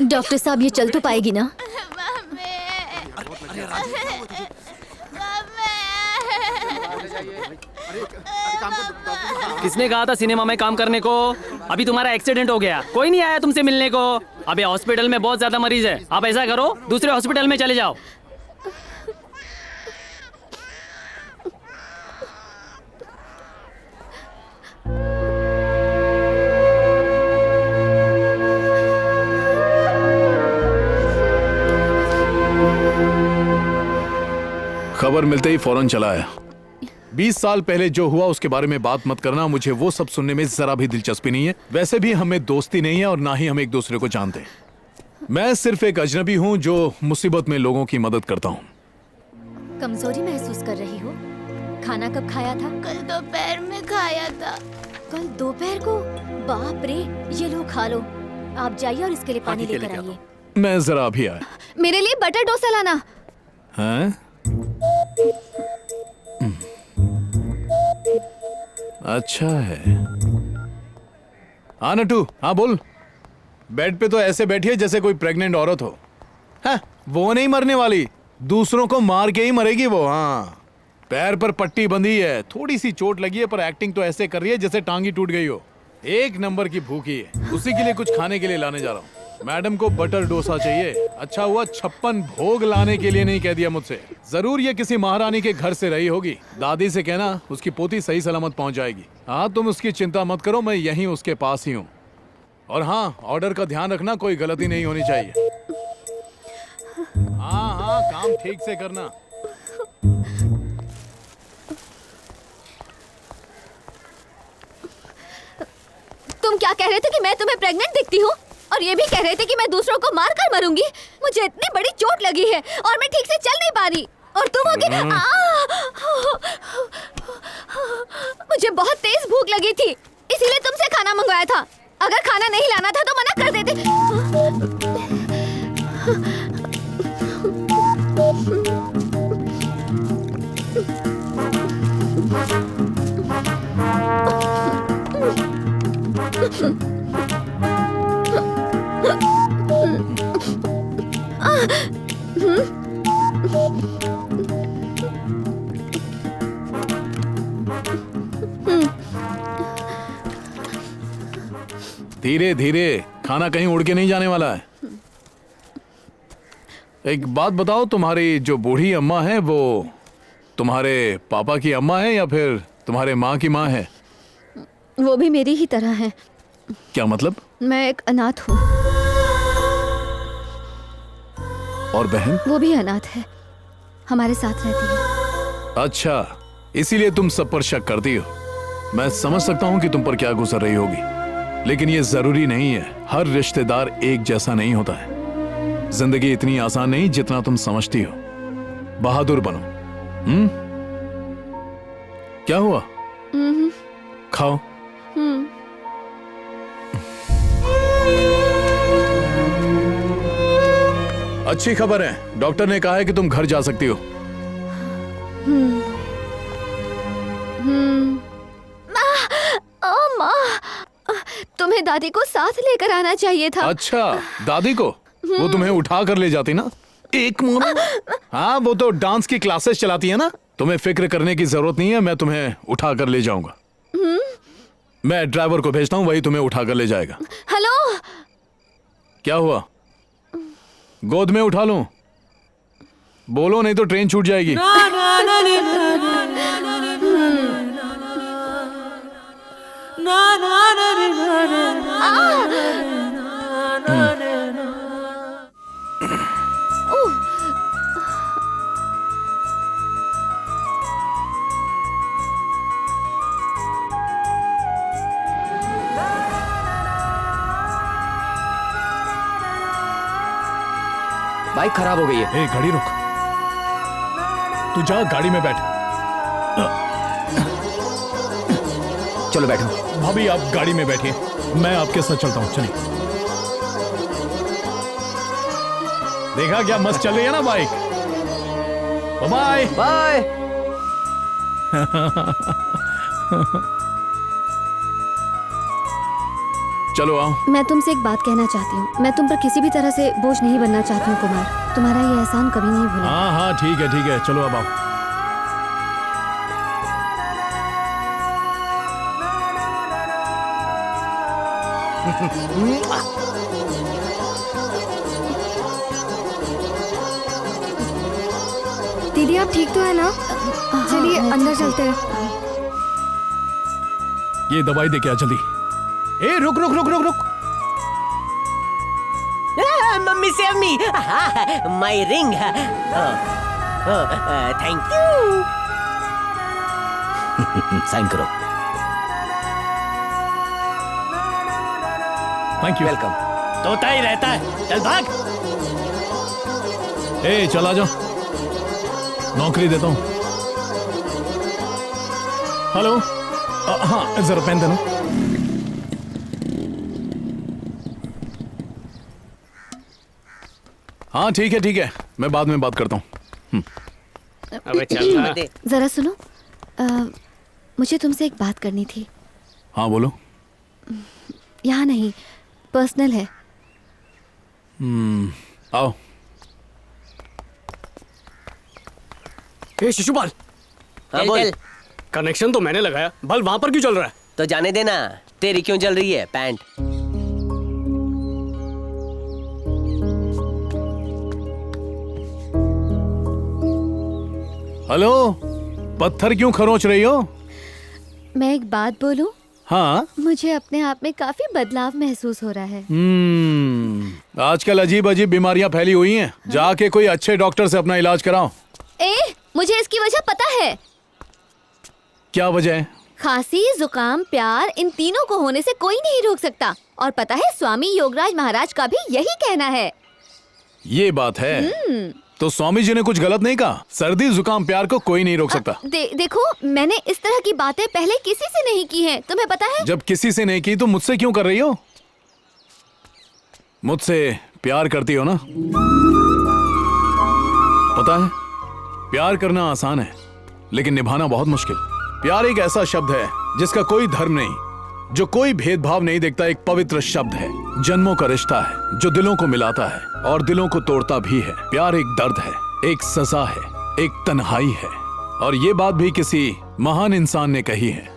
Doctor साहब ये चल तो पाएगी ना? किसने कहा था सिनेमा में काम करने को? अभी तुम्हारा एक्सीडेंट हो गया, कोई नहीं आया तुमसे मिलने को। अभी हॉस्पिटल में बहुत ज्यादा मरीज है, आप ऐसा करो दूसरे हॉस्पिटल में चले जाओ। खबर मिलते ही फौरन चला आया। 20 साल पहले जो हुआ उसके बारे में बात मत करना, मुझे वो सब सुनने में जरा भी दिलचस्पी नहीं है। वैसे भी हमें दोस्ती नहीं है और ना ही हम एक दूसरे को जानते। मैं सिर्फ एक अजनबी हूँ जो मुसीबत में लोगों की मदद करता हूँ। कमजोरी महसूस कर रही हो? खाना कब खाया था? कल दोपहर में खाया था। कल दोपहर को? बाप रे, ये लो खा लो। आप जाइए और इसके लिए पानी लेकर आइए। मैं जरा अभी आया। मेरे लिए बटर डोसा लाना। हैं? अच्छा है। हाँ नटू, हाँ बोल। बेड पे तो ऐसे बैठी है जैसे कोई प्रेग्नेंट औरत हो। हाँ, वो नहीं मरने वाली, दूसरों को मार के ही मरेगी वो। हाँ, पैर पर पट्टी बंधी है, थोड़ी सी चोट लगी है, पर एक्टिंग तो ऐसे कर रही है जैसे टांगी टूट गई हो। एक नंबर की भूखी है, उसी के लिए कुछ खाने के लिए लाने जा रहा हूँ। मैडम को बटर डोसा चाहिए। अच्छा हुआ 56 भोग लाने के लिए नहीं कह दिया मुझसे। जरूर ये किसी महारानी के घर से रही होगी। दादी से कहना उसकी पोती सही सलामत पहुंच जाएगी। हाँ, तुम उसकी चिंता मत करो, मैं यहीं उसके पास ही हूँ। और हाँ, ऑर्डर का ध्यान रखना, कोई गलती नहीं होनी चाहिए। हाँ हाँ, काम ठीक से करना। तुम क्या कह रहे थे कि मैं तुम्हें प्रेग्नेंट दिखती हूँ? और ये भी कह रहे थे कि मैं दूसरों को मार कर मरूंगी। मुझे इतनी बड़ी चोट लगी है और मैं ठीक से चल नहीं पा रही। और तुम हो कि मुझे बहुत तेज भूख लगी थी, इसीलिए तुमसे खाना मंगवाया था। अगर खाना नहीं लाना था तो मना कर देते। धीरे धीरे, खाना कहीं उड़ के नहीं जाने वाला है। एक बात बताओ, तुम्हारी जो बूढ़ी अम्मा है वो तुम्हारे पापा की अम्मा है या फिर तुम्हारे माँ की माँ है? वो भी मेरी ही तरह है। क्या मतलब? मैं एक अनाथ हूँ। और बहन? वो भी अनाथ है, हमारे साथ रहती है। अच्छा, इसीलिए तुम सब पर शक करती हो। मैं समझ सकता हूँ कि तुम पर क्या गुजर रही होगी, लेकिन ये जरूरी नहीं है। हर रिश्तेदार एक जैसा नहीं होता है। जिंदगी इतनी आसान नहीं जितना तुम समझती हो। बहादुर बनो। क्या हुआ? खाओ। अच्छी खबर है, डॉक्टर ने कहा है कि तुम घर जा सकती हो। तुम्हें दादी को साथ लेकर आना चाहिए था। अच्छा, दादी को? वो तुम्हें उठा कर ले जाती ना। एक मोनो। हाँ, वो तो डांस की क्लासेस चलाती है ना। तुम्हें फिक्र करने की जरूरत नहीं है, मैं तुम्हें उठा कर ले जाऊंगा। मैं ड्राइवर को भेजता हूँ, वही तुम्हें उठा कर ले जाएगा। हेलो, क्या हुआ? गोद में उठा लूं? बोलो, नहीं तो ट्रेन छूट जाएगी। बाइक खराब हो गई है। ए, गाड़ी रुक। तू जा, गाड़ी में बैठ। चलो बैठो। भाभी, आप गाड़ी में बैठिए, मैं आपके साथ चलता हूँ। चलिए। देखा क्या मस्त चल रही है ना बाइक? Bye bye. चलो आओ। मैं तुमसे एक बात कहना चाहती हूँ। मैं तुम पर किसी भी तरह से बोझ नहीं बनना चाहती हूँ कुमार। तुम्हारा ये एहसान कभी नहीं भूला। हाँ हाँ ठीक है, चलो अब आओ। दीदी आप ठीक तो है ना? चलिए अंदर चलते हैं। ये दवाई दे के आ जल्दी। ए रुक रुक रुक रुक रुक। Mummy save me my ring. Thank you. Sign करो। Thank you. वेलकम। तोता ही रहता है, चल भाग। ए चल आ जाओ, नौकरी देता हूँ। हेलो, हाँ जरा पेन देना। हाँ ठीक है, मैं बाद में बात करता हूँ। अबे चल ना। जरा सुनो, मुझे तुमसे एक बात करनी थी। हाँ बोलो। यहाँ नहीं, पर्सनल है। आओ। ए शिशुपाल, हाँ बोल। कनेक्शन तो मैंने लगाया, बल्ब वहां पर क्यों चल रहा है? तो जाने देना, तेरी क्यों जल रही है पैंट? हेलो, पत्थर क्यों खरोच रही हो? मैं एक बात बोलूं? हाँ। मुझे अपने आप में काफी बदलाव महसूस हो रहा है। आजकल अजीब अजीब बीमारियां फैली हुई हैं। जाके कोई अच्छे डॉक्टर से अपना इलाज कराओ। मुझे इसकी वजह पता है। क्या वजह है? खांसी, जुकाम, प्यार, इन तीनों को होने से कोई नहीं रोक सकता। और पता है, स्वामी योगराज महाराज का भी यही कहना है। ये बात है। तो स्वामी जी ने कुछ गलत नहीं कहा। सर्दी जुकाम प्यार को कोई नहीं रोक सकता। देखो, मैंने इस तरह की बातें पहले किसी से नहीं की हैं, तुम्हें पता है? जब किसी से नहीं की तो मुझसे क्यों कर रही हो? मुझसे प्यार करती हो ना? पता है, प्यार करना आसान है लेकिन निभाना बहुत मुश्किल। प्यार एक ऐसा शब्द है जिसका कोई धर्म नहीं, जो कोई भेदभाव नहीं देखता। एक पवित्र शब्द है, जन्मों का रिश्ता है जो दिलों को मिलाता है और दिलों को तोड़ता भी है। प्यार एक दर्द है, एक सजा है, एक तन्हाई है। और ये बात भी किसी महान इंसान ने कही है।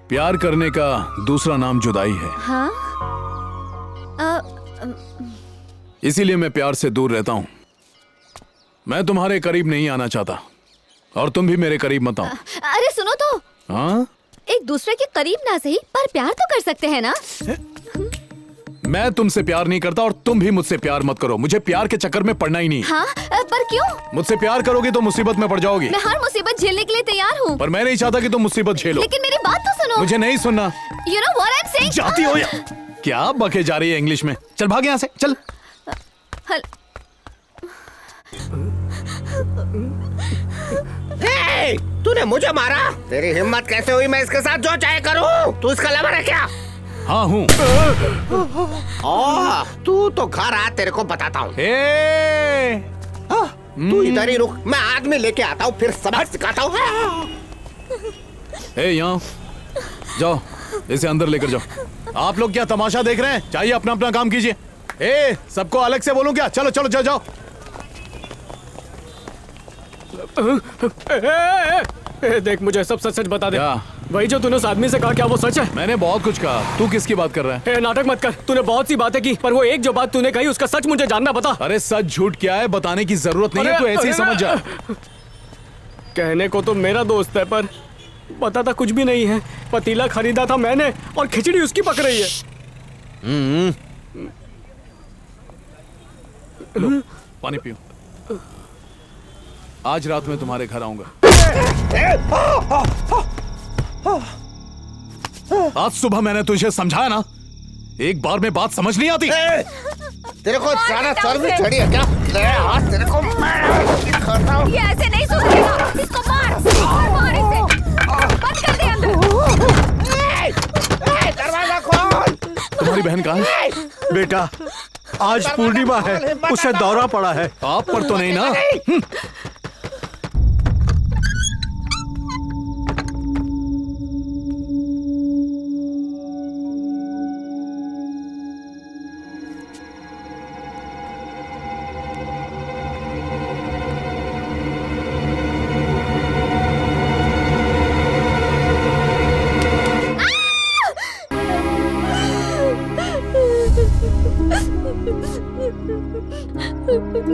प्यार करने का दूसरा नाम जुदाई है। हाँ? इसीलिए मैं प्यार से दूर रहता हूँ। मैं तुम्हारे करीब नहीं आना चाहता और तुम भी मेरे करीब मत आओ। अरे सुनो तो। हाँ? एक दूसरे के करीब ना सही, पर प्यार तो कर सकते हैं ना? मैं तुमसे प्यार नहीं करता और तुम भी मुझसे प्यार मत करो। मुझे प्यार के चक्कर में पड़ना ही नहीं। हाँ? पर क्यों? मुझसे प्यार करोगी तो मुसीबत में पड़ जाओगी। मैं हर मुसीबत झेलने के लिए तैयार हूँ। पर मैं नहीं चाहता कि तुम मुसीबत झेलो। लेकिन मेरी बात तो सुनो। मुझे नहीं सुनना। You know what I'm saying? जाती हो या क्या बके जा रही है इंग्लिश में? चल भाग यहाँ से, चल। तूने मुझे मारा? तेरी हिम्मत कैसे हुई मैं इसके साथ जो चाहे करूं? तू इसका लवर है क्या? हाँ हूँ। तू तो घर आ, तेरे को बताता हूँ। तू इधर ही रुक, मैं आदमी लेके आता हूँ, फिर सबक सिखाता हूँ। यहाँ जाओ, इसे अंदर लेकर जाओ। आप लोग क्या तमाशा देख रहे हैं? चाहिए अपना अपना काम कीजिए। सबको अलग से बोलूं क्या? चलो चलो जाओ जाओ। देख, मुझे सब सच सच बता दे। क्या? वही जो तूने उस आदमी से कहा, क्या वो सच है? मैंने बहुत कुछ कहा। तू किसकी बात कर रहा है? नाटक मत कर। तूने बहुत सी बातें की, पर वो एक जो बात तूने कही उसका सच मुझे जानना बता। अरे सच झूठ क्या है बताने की जरूरत नहीं है, तू ऐसे ही समझ जा। कहने को तो मेरा दोस्त है, पर पता था कुछ भी नहीं है। पतीला खरीदा था मैंने और खिचड़ी उसकी पक रही है। लो, पानी पियो। आज रात में तुम्हारे घर आऊंगा। आज सुबह मैंने तुझे समझाया ना, एक बार में बात समझ नहीं आती। तेरे को ज्यादा सर में चढ़ी है क्या? आज तेरे को दिखाता हूँ। ये ऐसे नहीं सुधरेगा। इसको मार इसे। बंद कर दे अंदर। दरवाजा खोल। तुम्हारी बहन कहाँ है? बेटा, आज पूर्णिमा है, उसे दौरा पड़ा है। आप पर तो नहीं ना?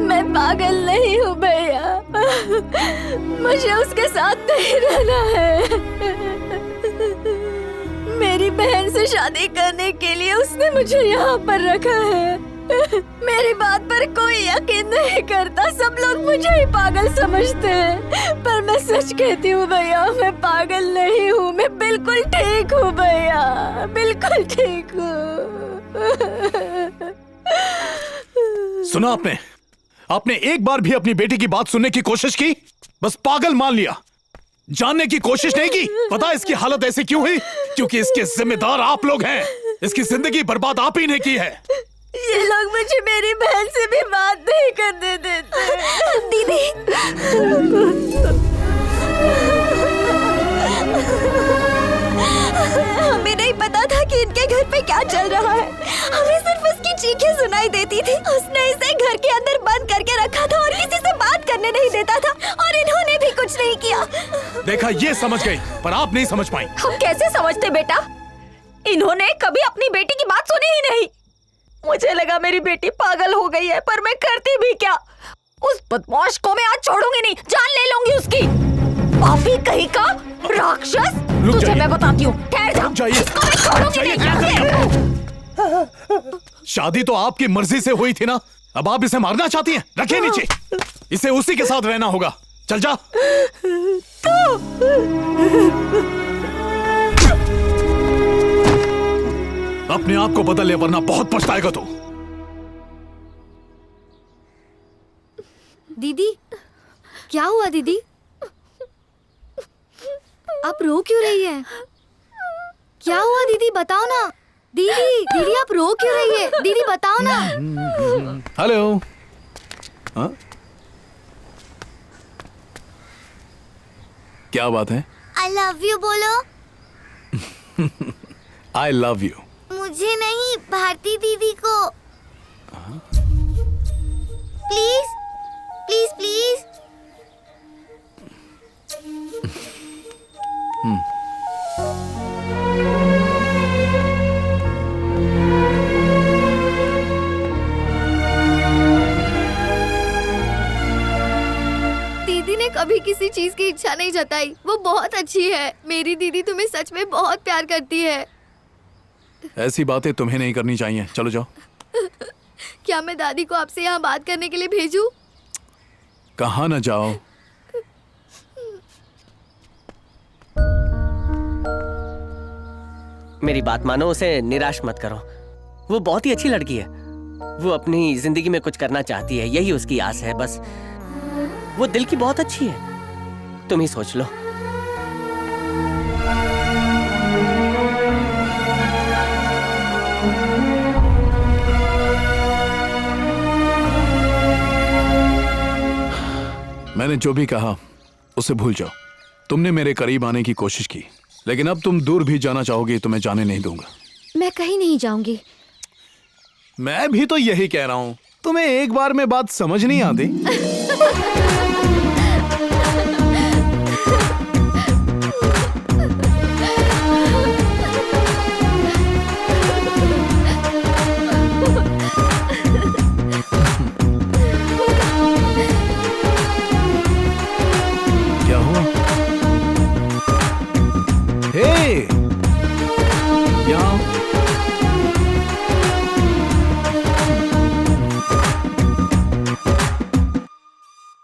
मैं पागल नहीं हूँ भैया, मुझे उसके साथ नहीं रहना है। मेरी बहन से शादी करने के लिए उसने मुझे यहाँ पर रखा है। मेरी बात पर कोई यकीन नहीं करता, सब लोग मुझे ही पागल समझते हैं, पर मैं सच कहती हूँ भैया, मैं पागल नहीं हूँ, मैं बिल्कुल ठीक हूँ भैया, बिल्कुल ठीक हूँ। सुना आपने? आपने एक बार भी अपनी बेटी की बात सुनने की कोशिश की? बस पागल मान लिया, जानने की कोशिश नहीं की। पता है इसकी हालत ऐसी क्यों हुई? क्योंकि इसके जिम्मेदार आप लोग हैं। इसकी जिंदगी बर्बाद आप ही ने की है। ये लोग मुझे मेरी बहन से भी बात नहीं करने देते। दीदी, हमें नहीं पता था कि इनके घर पे क्या चल रहा है। हमें सिर्फ उसकी चीखें सुनाई देती थी। उसने इसे घर के अंदर बंद करके रखा था और किसी से बात करने नहीं देता था, और इन्होंने भी कुछ नहीं किया। देखा, ये समझ गई, पर आप नहीं समझ पाई। हम कैसे समझते बेटा? इन्होंने कभी अपनी बेटी की बात सुनी ही नहीं। मुझे लगा मेरी बेटी पागल हो गई है, पर मैं करती भी क्या? उस बदमाश को मैं आज छोड़ूंगी नहीं, जान ले लूंगी उसकी। पापी कहीं का राक्षस, तुझे मैं बताती हूँ। ठहर जा, इसको मैं छोड़ूंगी नहीं। शादी तो आपकी मर्जी से हुई थी ना, अब आप इसे मारना चाहती हैं? रखिए नीचे, इसे उसी के साथ रहना होगा। चल जा। अपने आप को बदल ले, वरना बहुत पछताएगा तू। दीदी, क्या हुआ दीदी? आप रो क्यों रही है? क्या हुआ दीदी, बताओ ना। दीदी, दीदी आप रो क्यों रही है? दीदी बताओ ना। हेलो। हाँ? क्या बात है? आई लव यू बोलो। I love you. मुझे नहीं, भारती दीदी को। Please please please. दीदी ने कभी किसी चीज की इच्छा नहीं जताई, वो बहुत अच्छी है। मेरी दीदी तुम्हें सच में बहुत प्यार करती है। ऐसी बातें तुम्हें नहीं करनी चाहिए। चलो जाओ। क्या मैं दादी को आपसे यहाँ बात करने के लिए भेजूं? कहाँ न जाओ। मेरी बात मानो, उसे निराश मत करो। वो बहुत ही अच्छी लड़की है। वो अपनी जिंदगी में कुछ करना चाहती है, यही उसकी आस है बस। वो दिल की बहुत अच्छी है, तुम ही सोच लो। मैंने जो भी कहा उसे भूल जाओ। तुमने मेरे करीब आने की कोशिश की, लेकिन अब तुम दूर भी जाना चाहोगी तो मैं जाने नहीं दूंगा। मैं कहीं नहीं जाऊंगी। मैं भी तो यही कह रहा हूँ। तुम्हें एक बार में बात समझ नहीं आती? क्या हुआ? हे